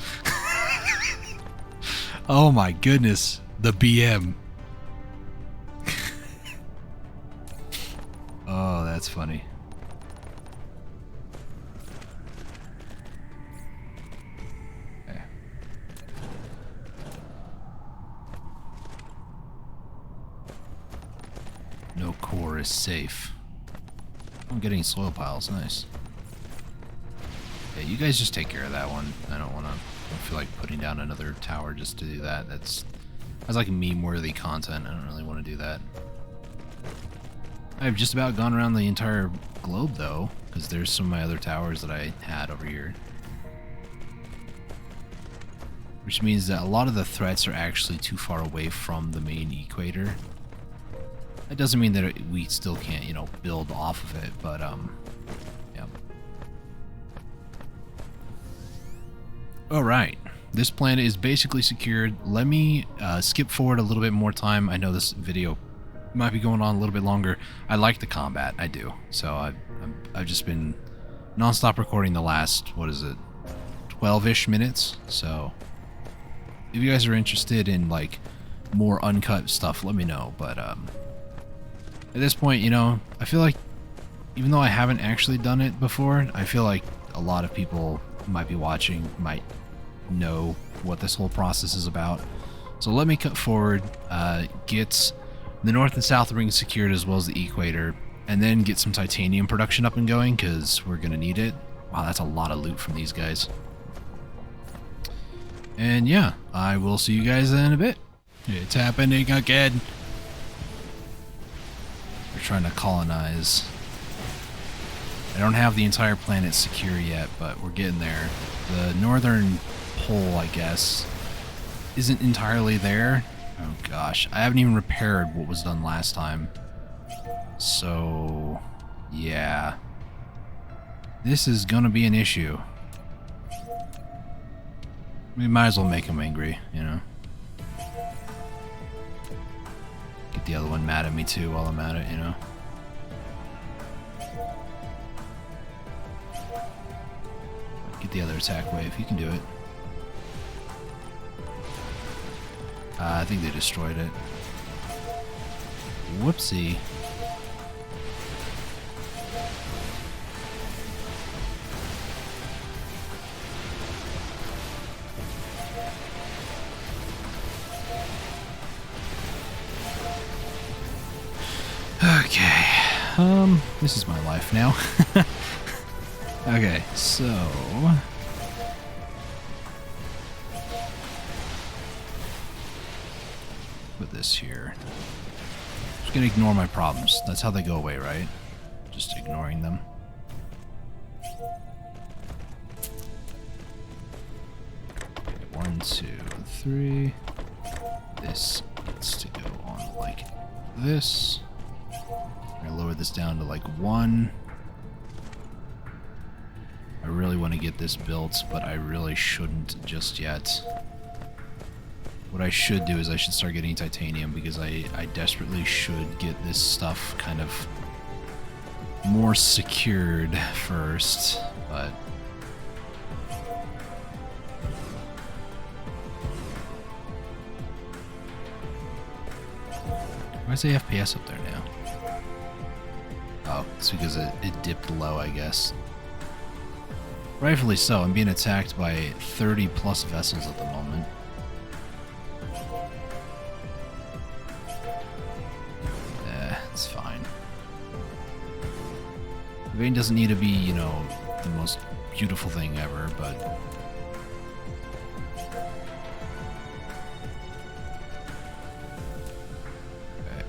Oh my goodness, the BM. Oh, that's funny. Okay. No core is safe. I'm getting soil piles, nice. Yeah, you guys just take care of that one. I don't feel like putting down another tower just to do that. That's like meme-worthy content. I don't really want to do that. I've just about gone around the entire globe, though, because there's some of my other towers that I had over here. Which means that a lot of the threats are actually too far away from the main equator. That doesn't mean that we still can't, you know, build off of it, but, yeah. Alright, this planet is basically secured. Let me skip forward a little bit more time. I know this video might be going on a little bit longer. I like the combat, I do. So I've just been non-stop recording the last, what is it, 12-ish minutes. So if you guys are interested in like more uncut stuff, let me know. But at this point, you know, I feel like even though I haven't actually done it before, I feel like a lot of people might be watching, might know what this whole process is about. So let me cut forward, get the north and south ring secured as well as the equator, and then get some titanium production up and going because we're gonna need it. Wow, that's a lot of loot from these guys. And yeah, I will see you guys in a bit. It's happening again. We're trying to colonize. I don't have the entire planet secure yet, but we're getting there. The northern pole, I guess, isn't entirely there. Oh gosh, I haven't even repaired what was done last time. So, yeah. This is gonna be an issue. We might as well make him angry, you know? Get the other one mad at me too while I'm at it, you know? Get the other attack wave, you can do it. I think they destroyed it. Whoopsie. Okay. This is my life now. Okay, so put this here. Just gonna ignore my problems. That's how they go away, right? Just ignoring them. Okay, 1, 2, 3. This needs to go on like this. I'm gonna lower this down to like 1. I really want to get this built, but I really shouldn't just yet. What I should do is I should start getting titanium because I desperately should get this stuff kind of more secured first, but why is the FPS up there now? Oh, it's because it dipped low, I guess. Rightfully so, I'm being attacked by 30 plus vessels at the moment. It's fine. The vein doesn't need to be, you know, the most beautiful thing ever, but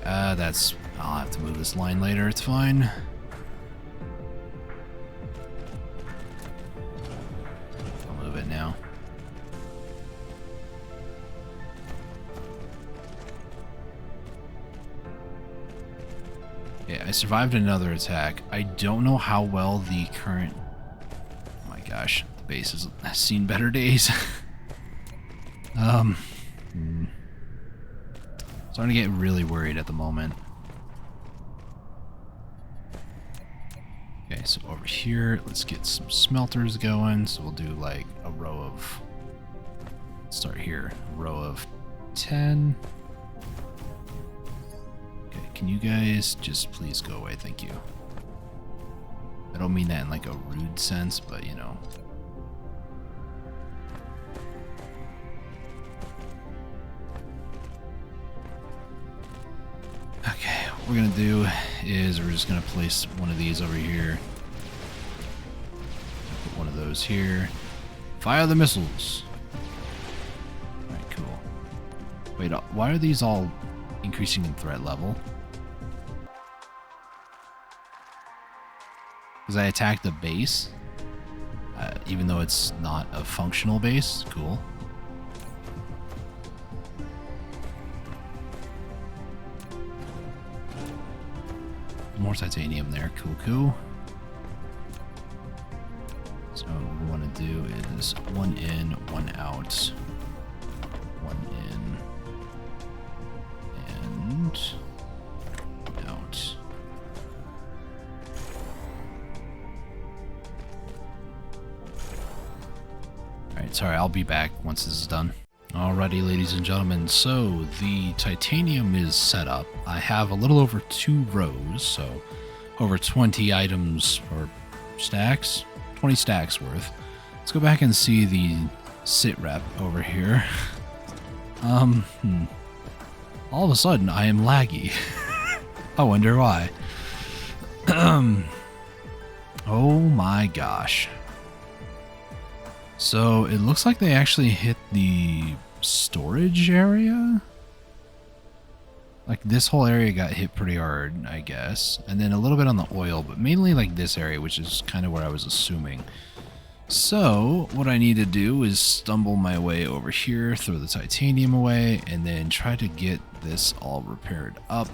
okay, that's... I'll have to move this line later, it's fine. I'll move it now. Yeah, I survived another attack. I don't know how well the current... Oh my gosh, the base has seen better days. Starting to get really worried at the moment. Okay, so over here, let's get some smelters going. So we'll do like a row of... Let's start here. A row of 10. Okay, can you guys just please go away? Thank you. I don't mean that in like a rude sense, but you know. Okay, what we're gonna do is we're just gonna place one of these over here. Put one of those here. Fire the missiles. Alright, cool. Wait, why are these all increasing in threat level? Because I attacked the base, even though it's not a functional base. Cool. More titanium there. Cool, cool. So what we want to do is 1 in, 1 out. 1 in. And sorry, I'll be back once this is done. Alrighty, ladies and gentlemen, so the titanium is set up. I have a little over 2 rows, so over 20 items or stacks, 20 stacks worth. Let's go back and see the sit rep over here. All of a sudden, I am laggy. I wonder why. Oh my gosh. So it looks like they actually hit the storage area. Like this whole area got hit pretty hard, I guess. And then a little bit on the oil, but mainly like this area, which is kind of where I was assuming. So what I need to do is stumble my way over here, throw the titanium away, and then try to get this all repaired up.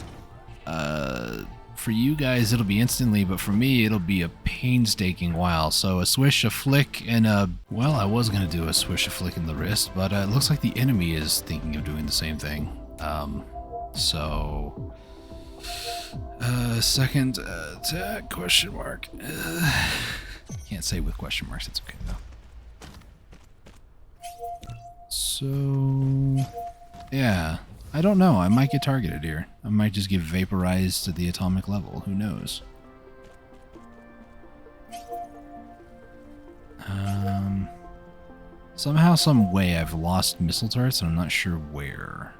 For you guys, it'll be instantly, but for me, it'll be a painstaking while. So a swish, a flick, and a... Well, I was going to do a swish, a flick in the wrist, but it looks like the enemy is thinking of doing the same thing. Second attack, question mark. Can't say with question marks, it's okay though. So... Yeah. I don't know. I might get targeted here. I might just get vaporized at the atomic level. Who knows? Somehow, some way, I've lost missile turrets, and I'm not sure where.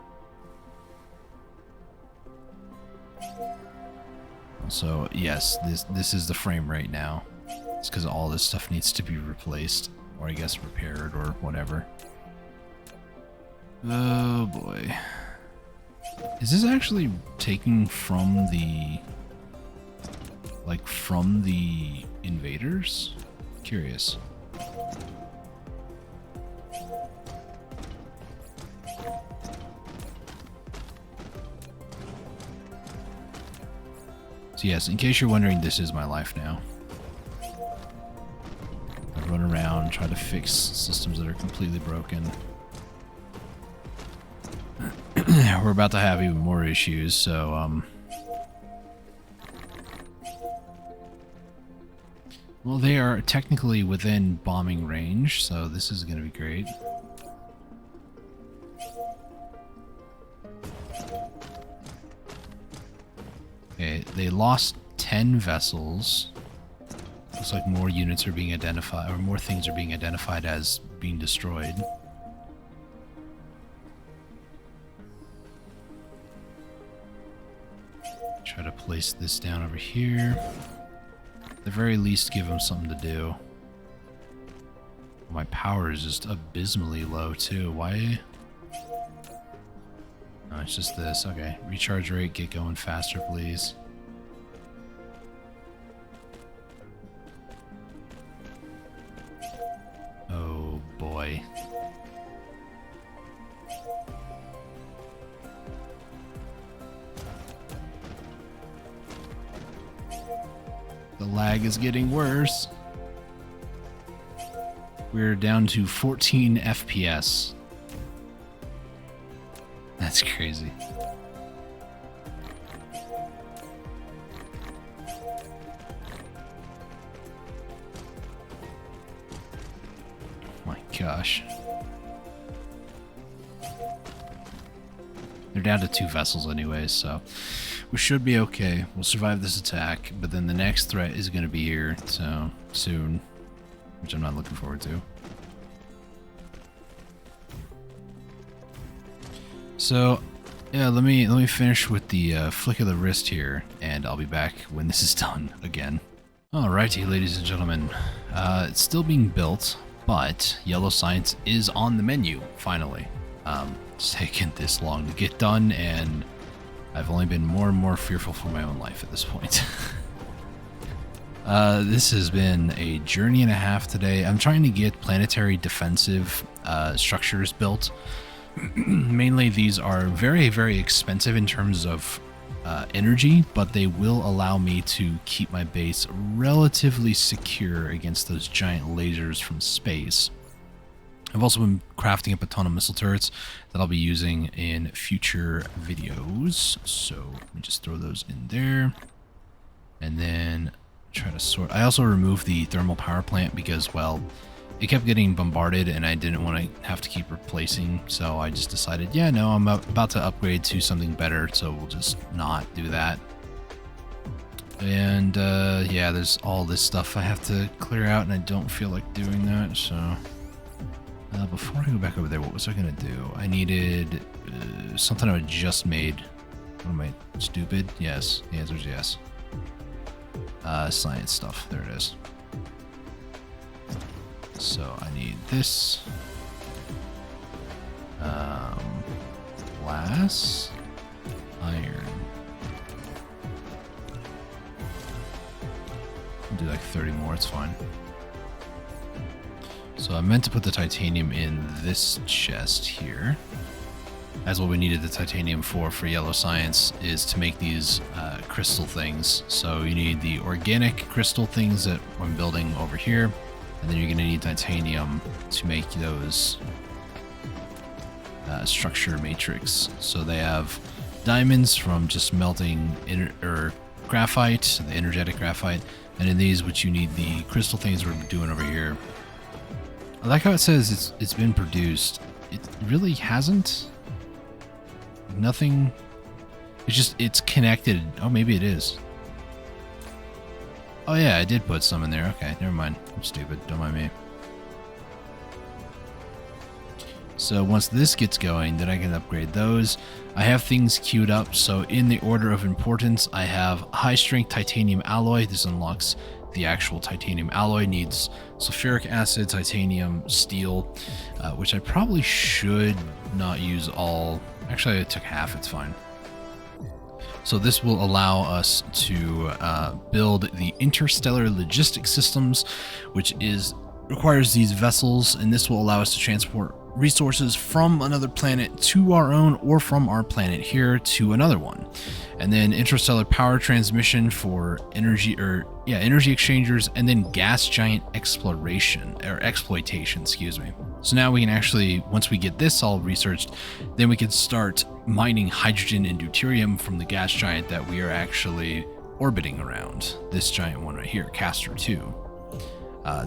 So, yes, this is the frame right now. It's because all this stuff needs to be replaced, or I guess repaired, or whatever. Oh boy. Is this actually taking from the... like, from the invaders? Curious. So yes, in case you're wondering, this is my life now. I run around, try to fix systems that are completely broken. We're about to have even more issues, so, well, they are technically within bombing range, so this is going to be great. Okay, they lost 10 vessels. Looks like more units are being identified, or more things are being identified as being destroyed. Try to place this down over here. At the very least, give them something to do. My power is just abysmally low, too. Why? No, it's just this. Okay. Recharge rate, get going faster, please. Oh, boy. The lag is getting worse. We're down to 14 FPS. That's crazy. My gosh. They're down to 2 vessels anyways, so we should be okay. We'll survive this attack, but then the next threat is going to be here, so soon, which I'm not looking forward to. So, yeah, let me finish with the flick of the wrist here, and I'll be back when this is done again. Alrighty, ladies and gentlemen, it's still being built, but yellow science is on the menu finally. It's taken this long to get done, and I've only been more and more fearful for my own life at this point. This has been a journey and a half today. I'm trying to get planetary defensive structures built. Mainly these are very, very expensive in terms of energy, but they will allow me to keep my base relatively secure against those giant lasers from space. I've also been crafting up a ton of missile turrets that I'll be using in future videos. So let me just throw those in there. And then try to sort. I also removed the thermal power plant because, well, it kept getting bombarded and I didn't want to have to keep replacing, so I just decided, yeah, no, I'm about to upgrade to something better, so we'll just not do that. And yeah, there's all this stuff I have to clear out, and I don't feel like doing that, so before I go back over there, what was I gonna do? I needed something I just made. What am I, stupid? Yes, the answer is yes. Science stuff, there it is. So I need this. Glass, iron. I'll do like 30 more, it's fine. So I meant to put the titanium in this chest here. As what we needed the titanium for yellow science is to make these crystal things. So you need the organic crystal things that I'm building over here, and then you're going to need titanium to make those structure matrix. So they have diamonds from just melting graphite, the energetic graphite, and in these, which you need the crystal things we're doing over here. I like how it says it's been produced. It really hasn't. Nothing. It's connected. Oh, maybe it is. Oh yeah, I did put some in there. Okay, never mind. I'm stupid. Don't mind me. So once this gets going, then I can upgrade those. I have things queued up. So in the order of importance, I have high strength titanium alloy. This unlocks the actual titanium alloy. Needs sulfuric acid, titanium, steel, which I probably should not use all. Actually, I took half. It's fine. So this will allow us to build the interstellar logistics systems, which requires these vessels, and this will allow us to transport resources from another planet to our own, or from our planet here to another one. And then interstellar power transmission for energy exchangers, and then gas giant exploitation, excuse me. So now we can actually, once we get this all researched, then we can start mining hydrogen and deuterium from the gas giant that we are actually orbiting around. This giant one right here, Castor 2.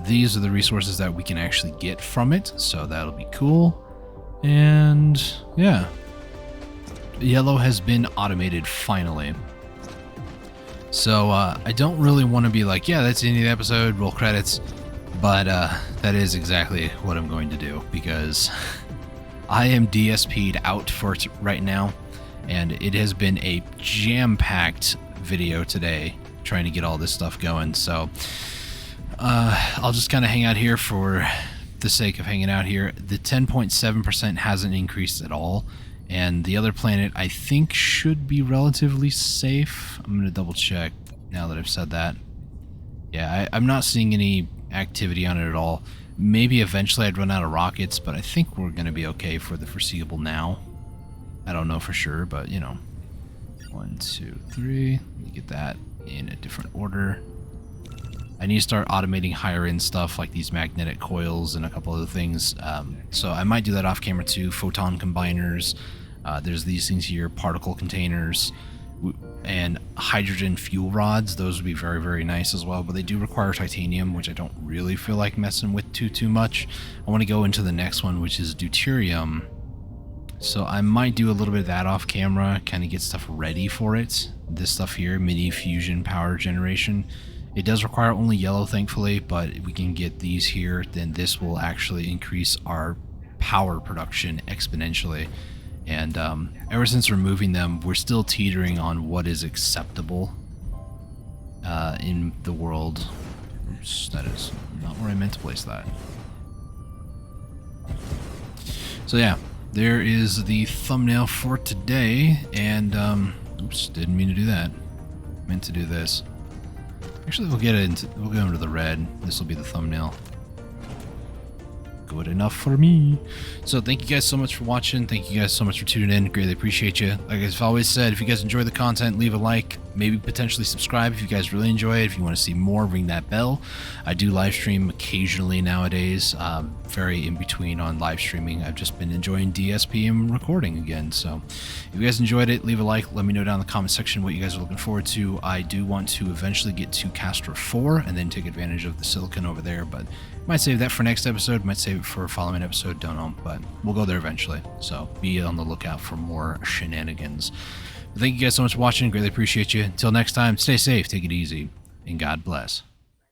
These are the resources that we can actually get from it, so that'll be cool. And yeah, yellow has been automated finally. So I don't really want to be like, yeah, that's the end of the episode, roll credits, but that is exactly what I'm going to do, because I am DSP'd out for it right now, and it has been a jam-packed video today trying to get all this stuff going. So I'll just kind of hang out here for the sake of hanging out here. The 10.7% hasn't increased at all, and the other planet I think should be relatively safe. I'm going to double check now that I've said that. Yeah, I'm not seeing any activity on it at all. Maybe eventually I'd run out of rockets, but I think we're going to be okay for the foreseeable now. I don't know for sure, but you know. 1, 2, 3. Let me get that in a different order. I need to start automating higher end stuff like these magnetic coils and a couple other things. So I might do that off camera too. Photon combiners. There's these things here, particle containers, and hydrogen fuel rods. Those would be very, very nice as well, but they do require titanium, which I don't really feel like messing with too much. I want to go into the next one, which is deuterium. So I might do a little bit of that off camera, kind of get stuff ready for it. This stuff here, mini fusion power generation. It does require only yellow, thankfully, but if we can get these here, then this will actually increase our power production exponentially. And ever since removing them, we're still teetering on what is acceptable in the world. Oops, that is not where I meant to place that. So yeah, there is the thumbnail for today, and oops, didn't mean to do that. Meant to do this. Actually, we'll go into the red. This will be the thumbnail. good enough for me. So thank you guys so much for watching. Thank you guys so much for tuning in. Greatly appreciate you. Like I've always said, if you guys enjoy the content, leave a like, maybe potentially subscribe if you guys really enjoy it. If you want to see more, ring that bell. I do live stream occasionally nowadays, very in between on live streaming. I've just been enjoying DSP and recording again. So if you guys enjoyed it, leave a like. Let me know down in the comment section what you guys are looking forward to. I do want to eventually get to Castor 4 and then take advantage of the silicon over there, but might save that for next episode, might save it for a following episode, don't know, but we'll go there eventually. So be on the lookout for more shenanigans. But thank you guys so much for watching. Greatly appreciate you. Until next time, stay safe, take it easy, and God bless.